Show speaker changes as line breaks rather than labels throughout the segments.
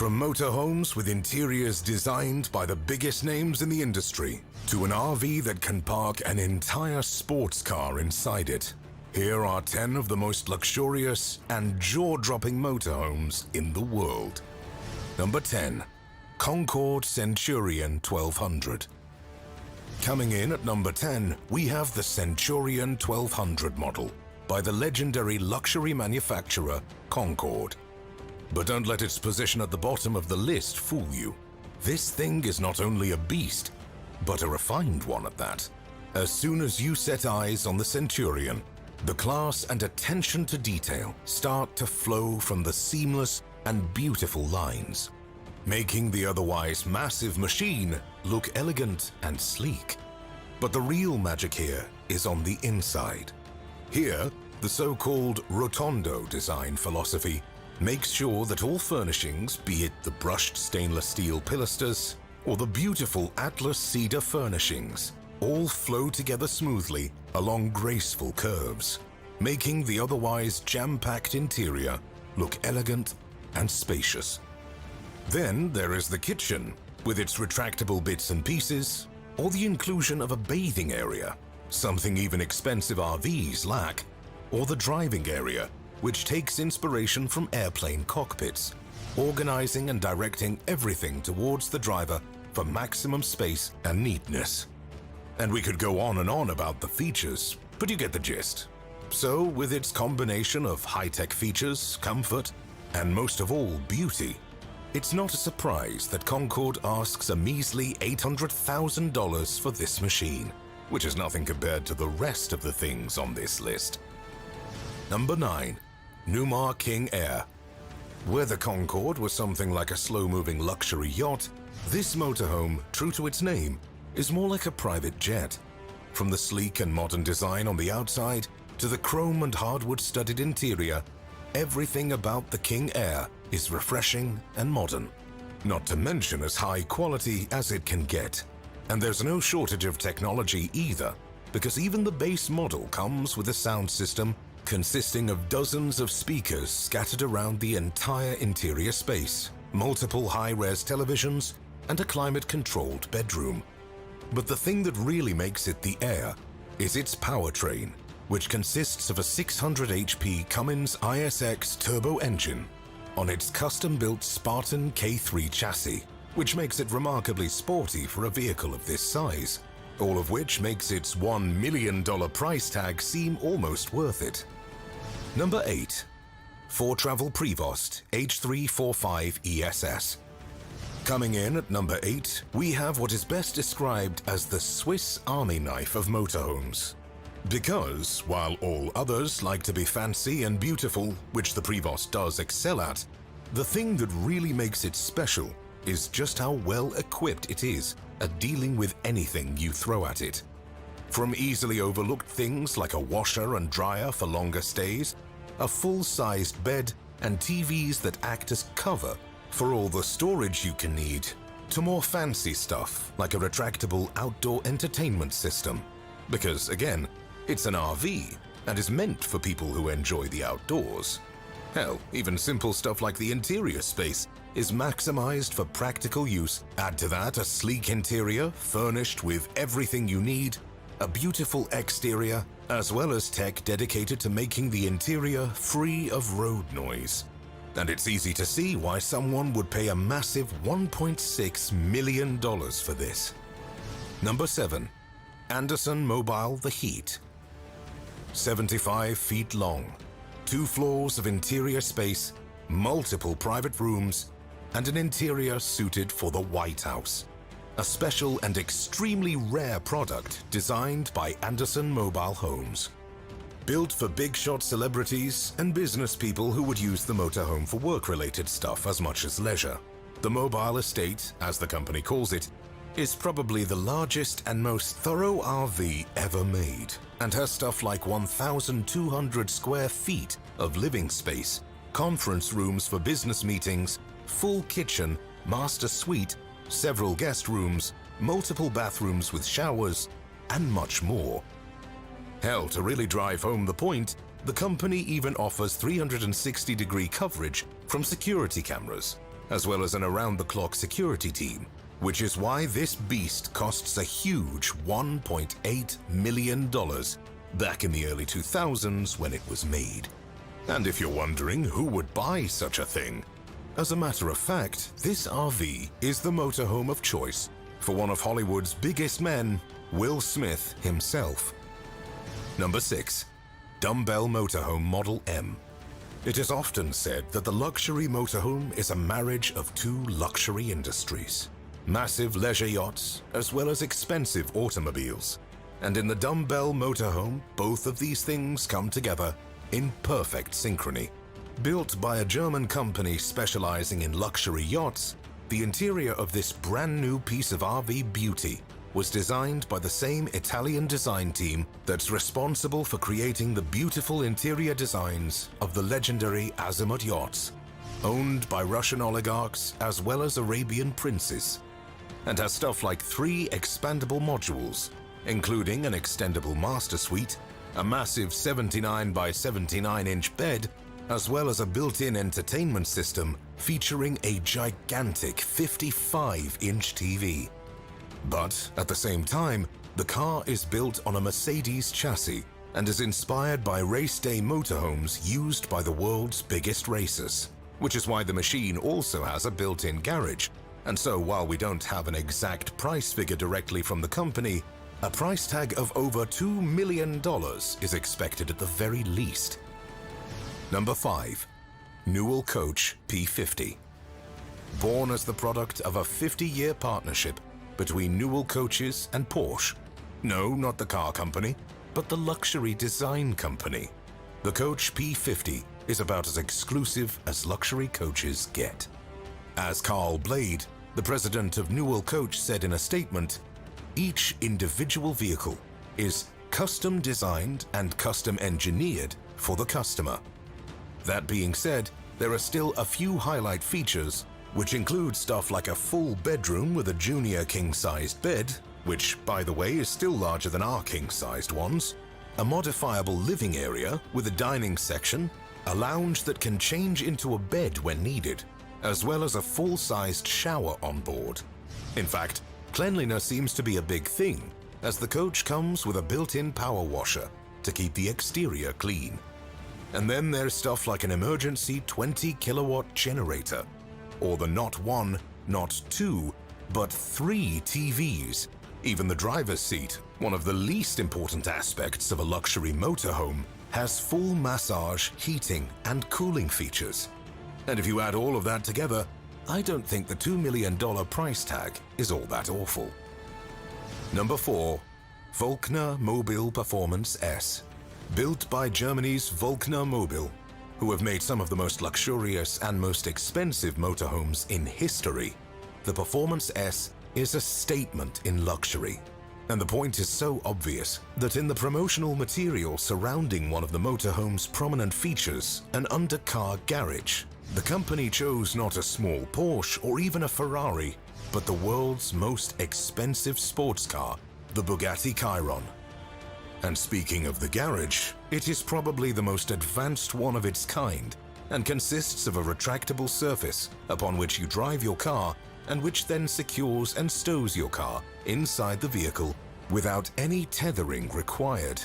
From motorhomes with interiors designed by the biggest names in the industry, to an RV that can park an entire sports car inside it, here are 10 of the most luxurious and jaw-dropping motorhomes in the world. Number 10. Concorde Centurion 1200. Coming in at number 10, we have the Centurion 1200 model by the legendary luxury manufacturer Concorde. But don't let its position at the bottom of the list fool you. This thing is not only a beast, but a refined one at that. As soon as you set eyes on the Centurion, the class and attention to detail start to flow from the seamless and beautiful lines, making the otherwise massive machine look elegant and sleek. But the real magic here is on the inside. Here, the so-called rotondo design philosophy makes sure that all furnishings, be it the brushed stainless steel pilasters or the beautiful Atlas cedar furnishings, all flow together smoothly along graceful curves, making the otherwise jam-packed interior look elegant and spacious. Then there is the kitchen, with its retractable bits and pieces, or the inclusion of a bathing area, something even expensive RVs lack, or the driving area, which takes inspiration from airplane cockpits, organizing and directing everything towards the driver for maximum space and neatness. And we could go on and on about the features, but you get the gist. So, with its combination of high-tech features, comfort, and most of all, beauty, it's not a surprise that Concorde asks a measly $800,000 for this machine, which is nothing compared to the rest of the things on this list. Number 9. Newmar King Air. Where the Concorde was something like a slow-moving luxury yacht, this motorhome, true to its name, is more like a private jet. From the sleek and modern design on the outside to the chrome and hardwood-studded interior, everything about the King Air is refreshing and modern. Not to mention as high quality as it can get. And there's no shortage of technology either, because even the base model comes with a sound system consisting of dozens of speakers scattered around the entire interior space, multiple high-res televisions, and a climate-controlled bedroom. But the thing that really makes it the Air is its powertrain, which consists of a 600 HP Cummins ISX turbo engine on its custom-built Spartan K3 chassis, which makes it remarkably sporty for a vehicle of this size, all of which makes its $1 million price tag seem almost worth it. Number 8. Ford Travel Prevost H345 ESS. Coming in at number 8, we have what is best described as the Swiss Army knife of motorhomes. Because, while all others like to be fancy and beautiful, which the Prevost does excel at, the thing that really makes it special is just how well equipped it is at dealing with anything you throw at it. From easily overlooked things like a washer and dryer for longer stays, a full-sized bed, and TVs that act as cover for all the storage you can need, to more fancy stuff like a retractable outdoor entertainment system. Because, again, it's an RV and is meant for people who enjoy the outdoors. Hell, even simple stuff like the interior space is maximized for practical use. Add to that a sleek interior furnished with everything you need, a beautiful exterior, as well as tech dedicated to making the interior free of road noise. And it's easy to see why someone would pay a massive $1.6 million for this. Number 7. Anderson Mobile The Heat. 75 feet long, 2 floors of interior space, multiple private rooms, and an interior suited for the White House. A special and extremely rare product designed by Anderson Mobile Homes. Built for big-shot celebrities and business people who would use the motorhome for work-related stuff as much as leisure. The mobile estate, as the company calls it, is probably the largest and most thorough RV ever made, and has stuff like 1,200 square feet of living space, conference rooms for business meetings, full kitchen, master suite, several guest rooms, multiple bathrooms with showers, and much more. Hell, to really drive home the point, the company even offers 360-degree coverage from security cameras, as well as an around-the-clock security team, which is why this beast costs a huge $1.8 million back in the early 2000s when it was made. And if you're wondering who would buy such a thing, as a matter of fact, this RV is the motorhome of choice for one of Hollywood's biggest men, Will Smith himself. Number 6. Dumbbell Motorhome Model M. It is often said that the luxury motorhome is a marriage of two luxury industries: massive leisure yachts as well as expensive automobiles. And in the dumbbell motorhome, both of these things come together in perfect synchrony. Built by a German company specializing in luxury yachts, the interior of this brand new piece of RV beauty was designed by the same Italian design team that's responsible for creating the beautiful interior designs of the legendary Azimut yachts, owned by Russian oligarchs as well as Arabian princes, and has stuff like 3 expandable modules, including an extendable master suite, a massive 79 by 79 inch bed, as well as a built-in entertainment system featuring a gigantic 55-inch TV. But at the same time, the car is built on a Mercedes chassis and is inspired by race day motorhomes used by the world's biggest racers, which is why the machine also has a built-in garage. And so while we don't have an exact price figure directly from the company, a price tag of over $2 million is expected at the very least. Number 5. Newell Coach P50. Born as the product of a 50-year partnership between Newell Coaches and Porsche. No, not the car company, but the luxury design company. The Coach P50 is about as exclusive as luxury coaches get. As Carl Blade, the president of Newell Coach, said in a statement, each individual vehicle is custom designed and custom engineered for the customer. That being said, there are still a few highlight features, which include stuff like a full bedroom with a junior king-sized bed, which, by the way, is still larger than our king-sized ones, a modifiable living area with a dining section, a lounge that can change into a bed when needed, as well as a full-sized shower on board. In fact, cleanliness seems to be a big thing, as the coach comes with a built-in power washer to keep the exterior clean. And then there's stuff like an emergency 20-kilowatt generator, or the not 1, not 2, but 3 TVs. Even the driver's seat, one of the least important aspects of a luxury motorhome, has full massage, heating, and cooling features. And if you add all of that together, I don't think the $2 million price tag is all that awful. Number 4. Volkner Mobil Performance S. Built by Germany's Volkner Mobil, who have made some of the most luxurious and most expensive motorhomes in history, the Performance S is a statement in luxury. And the point is so obvious that in the promotional material surrounding one of the motorhome's prominent features, an undercar garage, the company chose not a small Porsche or even a Ferrari, but the world's most expensive sports car, the Bugatti Chiron. And speaking of the garage, it is probably the most advanced one of its kind and consists of a retractable surface upon which you drive your car and which then secures and stows your car inside the vehicle without any tethering required.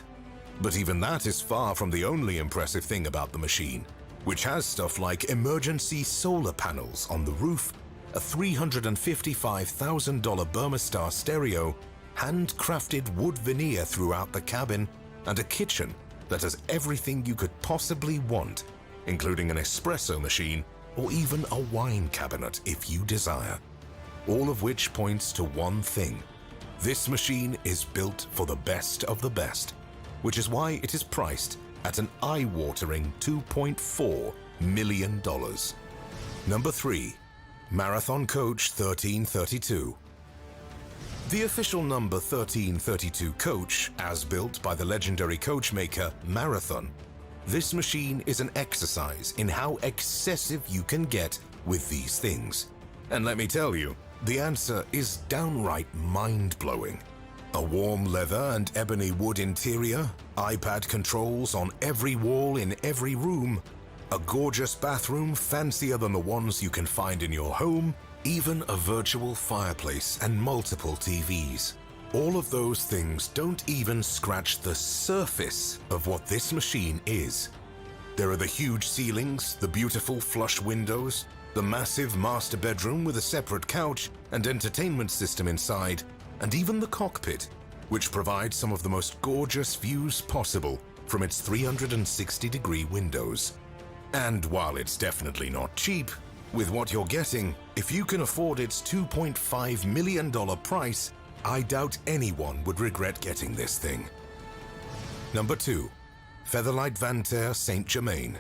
But even that is far from the only impressive thing about the machine, which has stuff like emergency solar panels on the roof, a $355,000 Burma Star stereo, handcrafted wood veneer throughout the cabin, and a kitchen that has everything you could possibly want, including an espresso machine or even a wine cabinet if you desire. All of which points to one thing: this machine is built for the best of the best, which is why it is priced at an eye-watering $2.4 million. Number 3. Marathon Coach 1332. The official number 1332 coach, as built by the legendary coachmaker Marathon. This machine is an exercise in how excessive you can get with these things. And let me tell you, the answer is downright mind-blowing. A warm leather and ebony wood interior, iPad controls on every wall in every room, a gorgeous bathroom fancier than the ones you can find in your home, even a virtual fireplace and multiple TVs. All of those things don't even scratch the surface of what this machine is. There are the huge ceilings, the beautiful flush windows, the massive master bedroom with a separate couch and entertainment system inside, and even the cockpit, which provides some of the most gorgeous views possible from its 360-degree windows. And while it's definitely not cheap, with what you're getting, if you can afford its $2.5 million price, I doubt anyone would regret getting this thing. Number 2. Featherlight Ventaire Saint-Germain.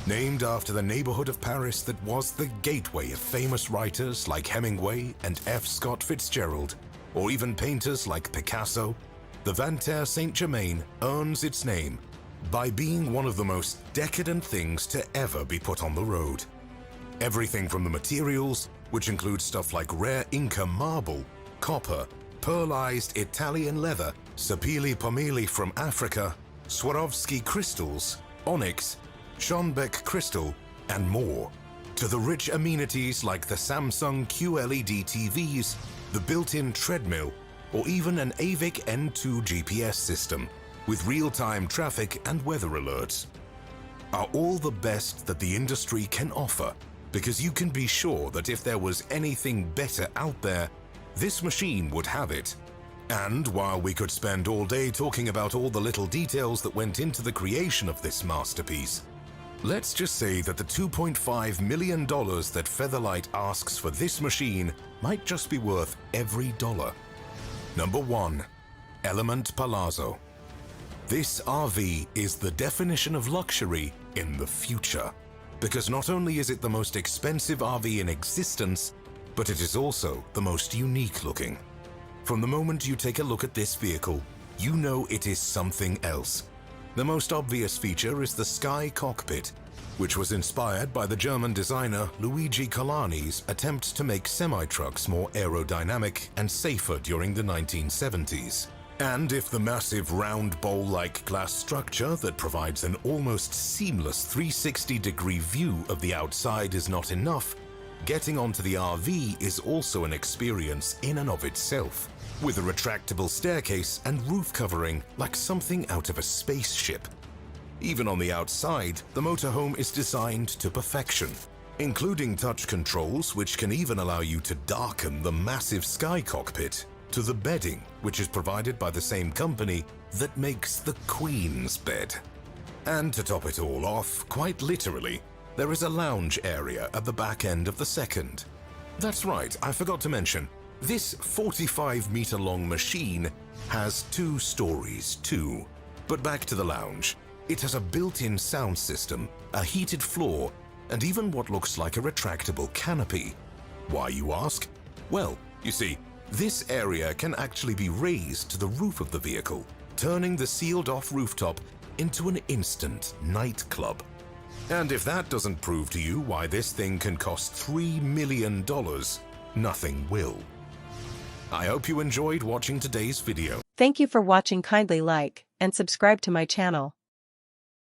Named after the neighborhood of Paris that was the gateway of famous writers like Hemingway and F. Scott Fitzgerald, or even painters like Picasso, the Ventaire Saint-Germain earns its name by being one of the most decadent things to ever be put on the road. Everything from the materials, which include stuff like rare Inca marble, copper, pearlized Italian leather, sapele pomeli from Africa, Swarovski crystals, onyx, Schonbeck crystal, and more, to the rich amenities like the Samsung QLED TVs, the built-in treadmill, or even an AVIC N2 GPS system with real-time traffic and weather alerts, are all the best that the industry can offer, because you can be sure that if there was anything better out there, this machine would have it. And while we could spend all day talking about all the little details that went into the creation of this masterpiece, let's just say that the $2.5 million that Featherlight asks for this machine might just be worth every dollar. Number 1. Element Palazzo. This RV is the definition of luxury in the future, because not only is it the most expensive RV in existence, but it is also the most unique looking. From the moment you take a look at this vehicle, you know it is something else. The most obvious feature is the Sky Cockpit, which was inspired by the German designer Luigi Colani's attempt to make semi-trucks more aerodynamic and safer during the 1970s. And if the massive round bowl-like glass structure that provides an almost seamless 360-degree view of the outside is not enough, getting onto the RV is also an experience in and of itself, with a retractable staircase and roof covering like something out of a spaceship. Even on the outside, the motorhome is designed to perfection, including touch controls which can even allow you to darken the massive Sky Cockpit, to the bedding, which is provided by the same company that makes the Queen's bed. And to top it all off, quite literally, there is a lounge area at the back end of the second. That's right, I forgot to mention, this 45-meter-long machine has 2 stories too. But back to the lounge. It has a built-in sound system, a heated floor, and even what looks like a retractable canopy. Why, you ask? Well, you see, this area can actually be raised to the roof of the vehicle, turning the sealed-off rooftop into an instant nightclub. And if that doesn't prove to you why this thing can cost $3 million, nothing will. I hope you enjoyed watching today's video.
Thank you for watching. Kindly like and subscribe to my channel.